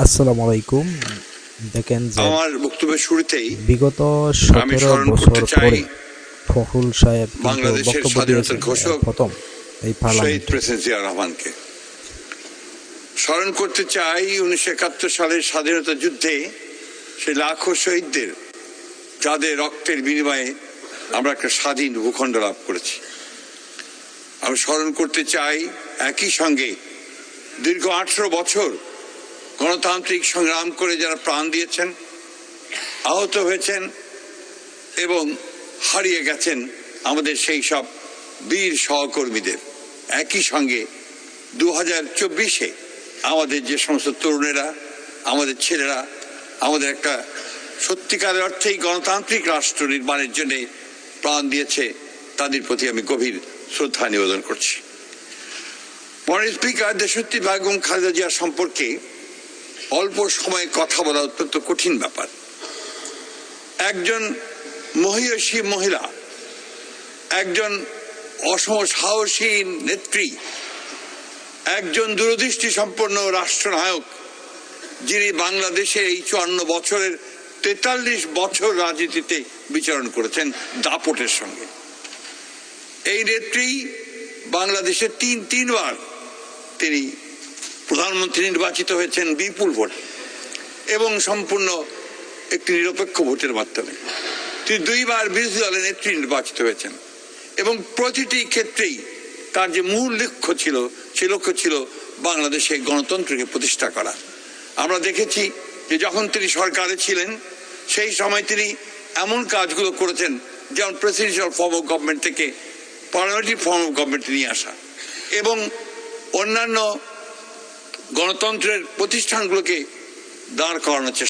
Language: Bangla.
আসসালামু আলাইকুম। দেখেন যে আমার বক্তব্যের শুরুতেই বিগত আমি ১৭ স্মরণ বছর করতে চাই পরে ফখরুল সাহেব কিন্তু বাংলাদেশের বক্তব্য স্বাধীনতার দিয়েছেন ঘোষক প্রথম এই শহীদ পার্লামেন্টে। প্রেসিডেন্ট জিয়া রহমানকে। স্মরণ করতে চাই 1971 সালের স্বাধীনতা যুদ্ধে সেই লাখো শহীদদের, যাদের রক্তের বিনিময়ে আমরা একটা স্বাধীন ভূখণ্ড লাভ করেছি। আমি স্মরণ করতে চাই একই সঙ্গে দীর্ঘ 18 বছর গণতান্ত্রিক সংগ্রাম করে যারা প্রাণ দিয়েছেন, আহত হয়েছেন এবং হারিয়ে গেছেন আমাদের সেই সব বীর সহকর্মীদের। একই সঙ্গে 2024-এ আমাদের যে সমস্ত তরুণেরা, আমাদের ছেলেরা, আমাদের একটা সত্যিকারের অর্থেই গণতান্ত্রিক রাষ্ট্র নির্মাণের জন্য প্রাণ দিয়েছে, তাদের প্রতি আমি গভীর শ্রদ্ধা নিবেদন করছি। মাননীয় স্পিকার, দেশনেত্রী বেগম খালেদা জিয়া সম্পর্কে অল্প সময়ে কথা বলা অত্যন্ত কঠিন ব্যাপার। একজন মহিয়সী মহিলা, একজন অসম সাহসী নেত্রী, একজন দূরদৃষ্টি সম্পন্ন রাষ্ট্রনায়ক, যিনি বাংলাদেশের এই 54 বছরের 43 বছর রাজনীতিতে বিচরণ করেছেন দাপটের সঙ্গে। এই নেত্রী বাংলাদেশে তিনবার তিনি প্রধানমন্ত্রী নির্বাচিত হয়েছেন বিপুল ভোট এবং সম্পূর্ণ একটি নিরপেক্ষ ভোটের মাধ্যমে। তিনি 2বার বিরোধী দলের নেত্রী নির্বাচিত হয়েছেন এবং প্রতিটি ক্ষেত্রেই তার যে মূল লক্ষ্য ছিল, সে লক্ষ্য ছিল বাংলাদেশে গণতন্ত্রকে প্রতিষ্ঠা করা। আমরা দেখেছি যে যখন তিনি সরকারে ছিলেন সেই সময় তিনি এমন কাজগুলো করেছেন, যেমন প্রেসিডেন্সিয়াল ফর্ম অফ গভর্নমেন্ট থেকে পার্লামেন্টারি ফর্ম অফ গভর্নমেন্টে নিয়ে আসা এবং অন্যান্য গণতন্ত্রের প্রতিষ্ঠানগুলোকে দাঁড় করানোর চেষ্টা